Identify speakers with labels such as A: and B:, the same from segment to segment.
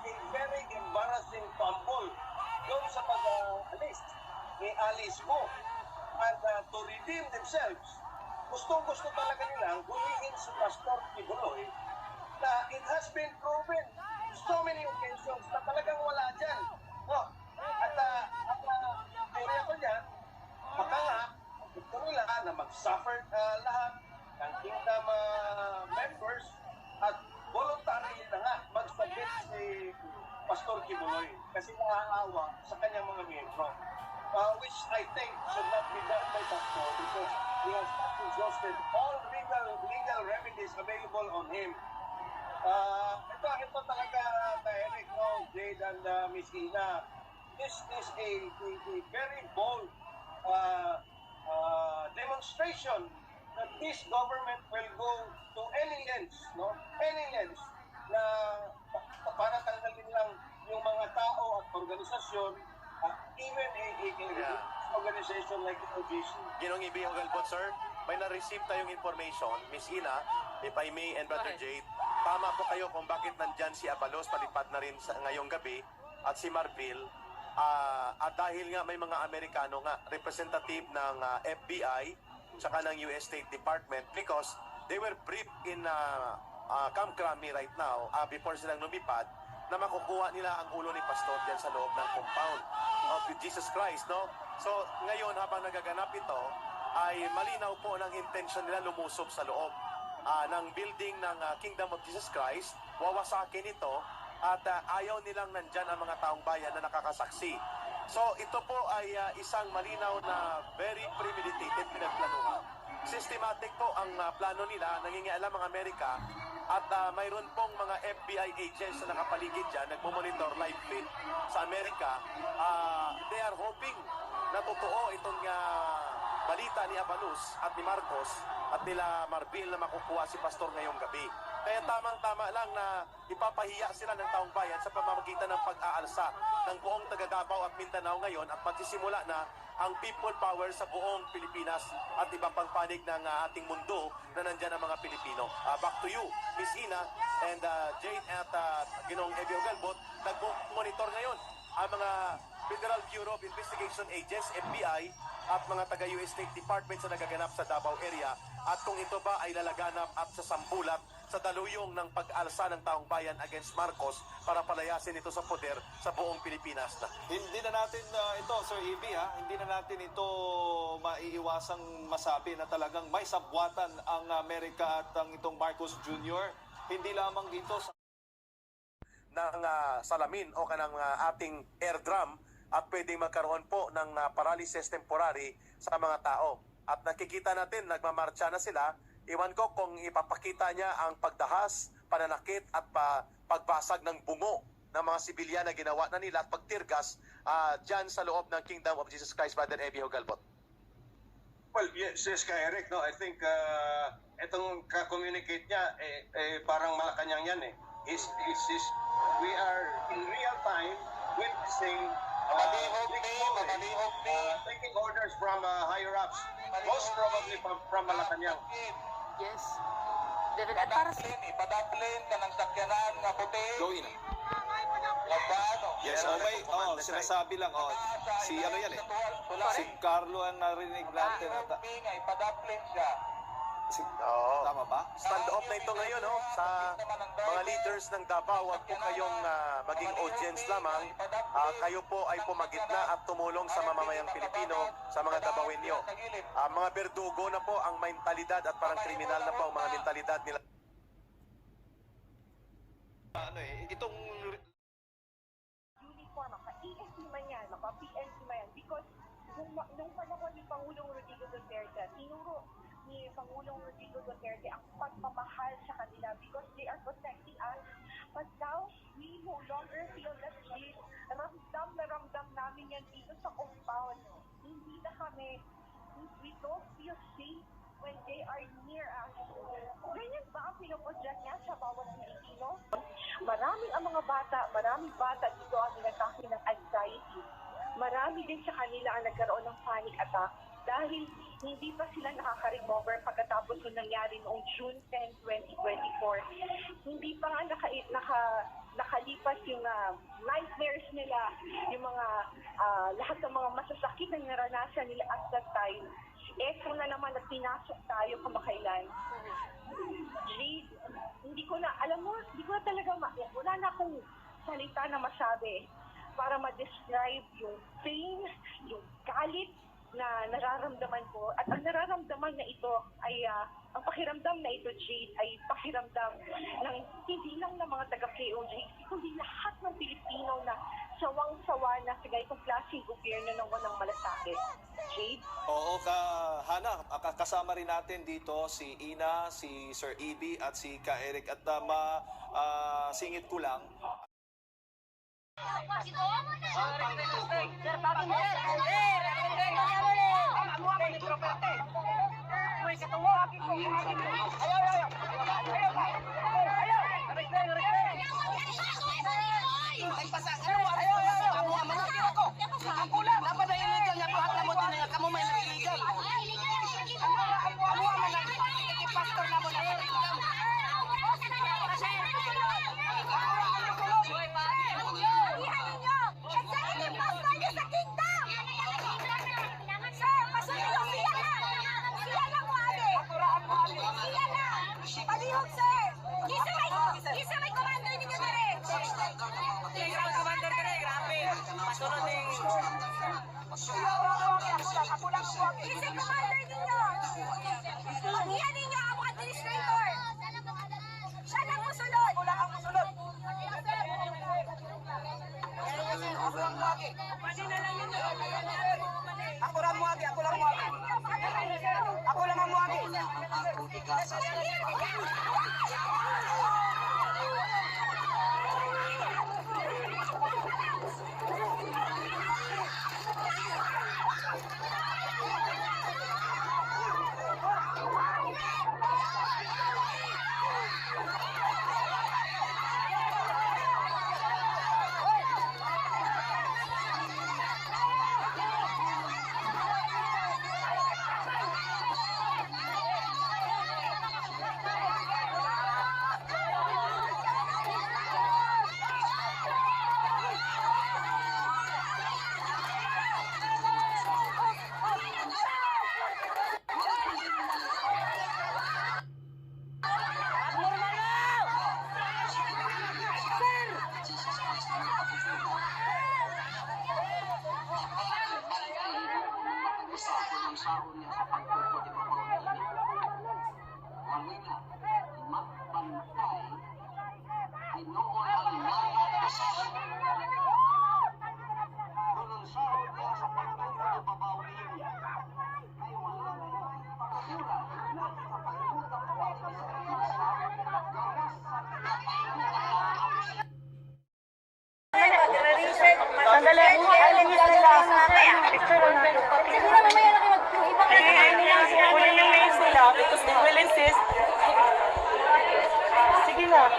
A: a very embarrassing fumble doon sa pag-alis ni Alice Go. And to redeem themselves, gustong-gusto talaga nilang gunihin si Pastor Kibuloy na it has been proven so many occasions na talagang wala dyan. No? At teorya ko dyan, baka nga, gusto nila na mag-suffer lahat ng kingdom members at voluntary na nga mag-submit si Pastor Kibuloy kasi naaawa sa kanyang mga miyembro. Which I think should not be done by Pastor because he has not exhausted all legal remedies available on him. Ito talaga, Eric, no, Jade and Miss Ina. This is a very bold demonstration that this government will go to any lengths, no? Any lengths na para tanggalin lang yung mga tao at organisasyon, even a organization like the OGC.
B: Ginong Ibihong Galbot, sir, may na-receive tayong information, Miss Ina, if I may, and Brother Jade. Tama po kayo kung bakit nandyan si Abalos, palipad na rin sa ngayong gabi, at si Marville, at dahil nga may mga Amerikano nga, representative ng FBI, tsaka ng US State Department, because they were briefed in Camp Crame right now, before silang lumipad, na makukuha nila ang ulo ni Pastor dyan sa loob ng compound of Jesus Christ, no? So, ngayon, habang nagaganap ito, ay malinaw po ng intention nila lumusob sa loob ng building ng Kingdom of Jesus Christ, wawasakin ito, at ayaw nilang nandyan ang mga taong bayan na nakakasaksi. So, ito po ay isang malinaw na very premeditated pinagplanuhan. Systematic po ang plano nila, nangingialam ang Amerika, at mayroon pong mga FBI agents na nakapaligid dyan, nagmumonitor live feed sa Amerika. They are hoping na totoo itong balita ni Abalos at ni Marcos at nila Marville na makukuha si Pastor ngayong gabi. Kaya tamang-tama lang na ipapahiya sila ng taong bayan sa pamamagitan ng pag-aalsa ng buong taga-Davao at Mindanao ngayon at magsisimula na ang people power sa buong Pilipinas at ibang pang panig ng ating mundo na nandyan ang mga Pilipino. Back to you, Miss Ina and Jade at Ginong Ebio Galbot. Nag-monitor ngayon ang mga Federal Bureau of Investigation Agents, FBI, at mga taga-US State Department sa nagaganap sa Davao area. At kung ito ba ay lalaganap at sasambulat sa daluyong ng pag-alsa ng taong bayan against Marcos para palayasin ito sa poder sa buong Pilipinas na.
C: Hindi na natin ito, Sir Ibi, hindi na natin ito maiiwasang masabi na talagang may sabwatan ang Amerika at ang itong Marcos Jr. Hindi lamang dito sa
B: ng salamin o kanang ating air drum at pwedeng magkaroon po ng paralysis temporary sa mga tao. At nakikita natin, nagmamarcha na sila. Iwan ko kung ipapakita niya ang pagdahas, pananakit at pagbasag ng bungo ng mga sibilyan na ginawa na nila at pagtirgas dyan sa loob ng Kingdom of Jesus Christ, Brother Ebio Galbot.
A: Well, yes, Eric, no, I think itong ka-communicate niya, parang Malacanang yan eh. We are in real time witnessing taking orders from higher ups, most probably from Malacanang.
D: Yes.
E: Para sa ipadaplin ka ng sakyanan na puti.
C: Gawin. Yes, sinasabi lang, si ano yan eh, si Carlo ang narinig natin at
E: Ipadaplin siya.
C: tama ba?
B: Stand-off na ito ngayon sa mga leaders ng Davao. Huwag po kayong maging audience lamang. Kayo po ay pumagitna at tumulong sa mamamayang Pilipino, sa mga Davaoenyo. Mga berdugo na po ang mentalidad at parang kriminal na po ang mga mentalidad nila.
C: Itong
F: uniform, maka-ESP man yan, maka-PNP man yan, because nung panahon ni Pangulong Rodrigo Duterte, tinuro ni Pangulong Rodrigo Duterte ang pagmamahal sa kanila because they are protecting us. But now, we no longer feel that shit. Ramdam na ramdam namin yan dito sa compound. Hindi na kami, we don't feel safe when they are near us. Ganyan ba ang pinoproject niya sa bawat Pilipino? Maraming ang mga maraming bata dito ang tinatake ng anxiety. Marami din sa kanila ang nagkaroon ng panic attack dahil hindi pa sila nakaka-recover pagkatapos nung nangyari noong June 10, 2024. Hindi pa nga nakalipas lumabas yung nightmares nila, yung mga lahat ng mga masasakit na naranasan nila at that time. Eto na naman na pinasok tayo kamakailan. Jade, hindi ko na talaga, wala na akong salita na masabi para ma-describe yung pain, yung galit na nararamdaman ko. At ang nararamdaman na ito ay, ang pakiramdam na ito, Jade, ay pakiramdam ng hindi lang ng mga taga-KOJ, kundi lahat ng Pilipino na sawang-sawa na sa ganitong klaseng gobyerno ng walang malasakit. Jade?
C: Oo, Hana, kasama rin natin dito si Ina, si Sir EB at si Ka Eric. At singit ko lang,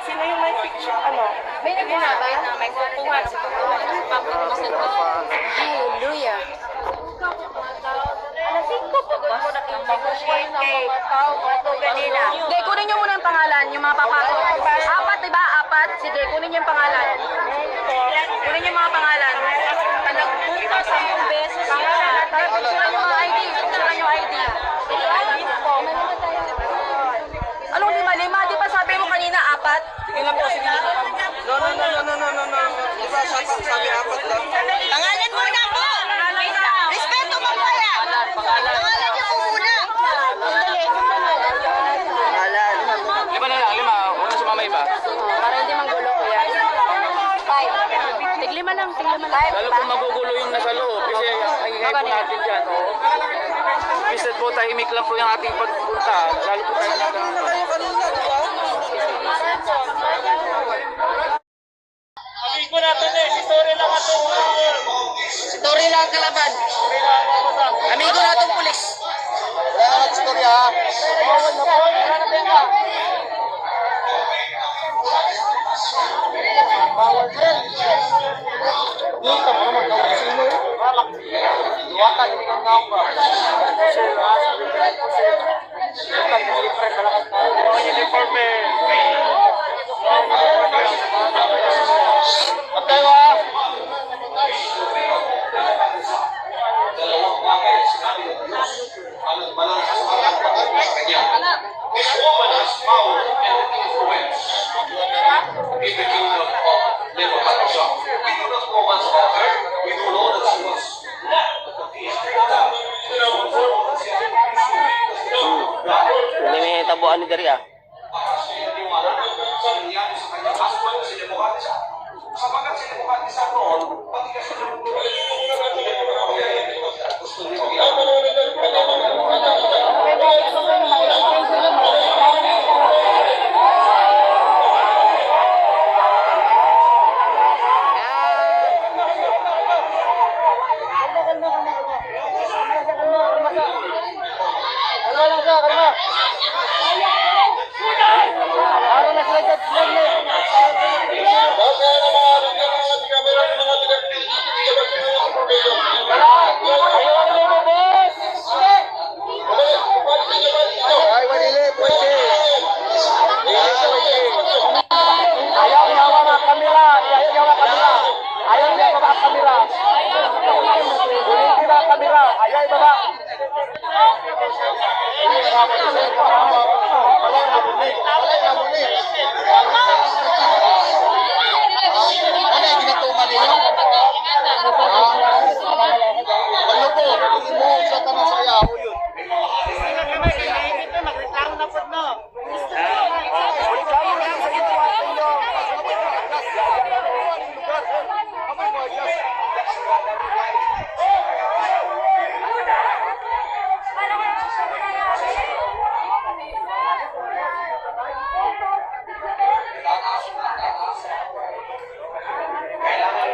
D: Sino yung may picture? Ano?
G: May nagbabay na may kukuha ng Hallelujah. Hindi, kunin nyo muna ang pangalan, yung mga papasok. Apat, diba? Apat. Sige, kunin nyo yung pangalan. Kunin nyo yung mga pangalan. Nagpunta 10 beses yan. Picturean yung mga ID. Picturean yung ID. Anong lima-lima? Di ba sabi mo kanina apat?
D: Sige lang po, sige lang. No. Diba, sabi apat lang.
G: Pangalan muna po! Respeto mo po yan! Pangalan niyo po muna!
D: Lima na lang, lima. Huwag na sumama iba.
G: Para hindi manggulo ko yan. Five. Tiglima lang.
D: Lalo kung magugulo yung nasa loob. Kasi ang ingay po natin dyan. Visit po, tahimik lang po yung ating pagpunta. Lalo po tayo Amigo natin si Tori lang atong
G: Si Tori lang ang kalaban. Amigo na itong pulis.
D: Salamat si Tori ha. Uniforme.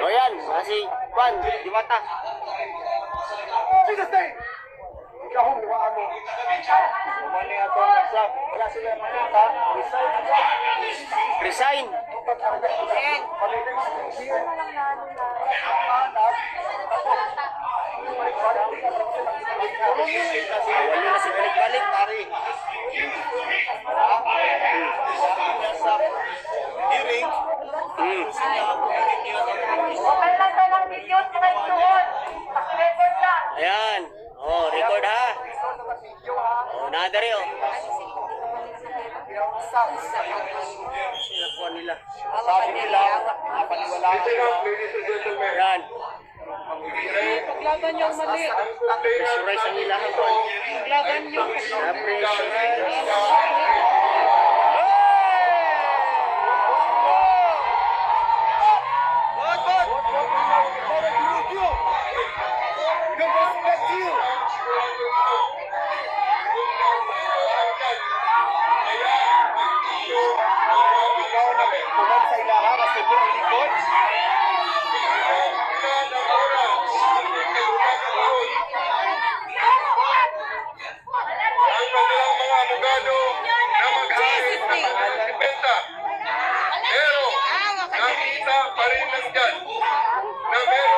D: O yan, si Juan, Diwata. Resign. Wala na si balik-balik, pare.
B: Hearing.
D: Ayan. Oh, record ha. Oh, nadari oh. Sinakuha nila.
B: Sabi nila, paniwala ko sila.
D: Ayan.
G: Paglaban yung mali.
D: Pressurize ang ilahan ko.
G: Paglaban yung
D: Pressurize.
E: Ang kanilang mga abogado na mag-aayos ng kanilang dipenta. Pero nakita pa rin ng judge na meron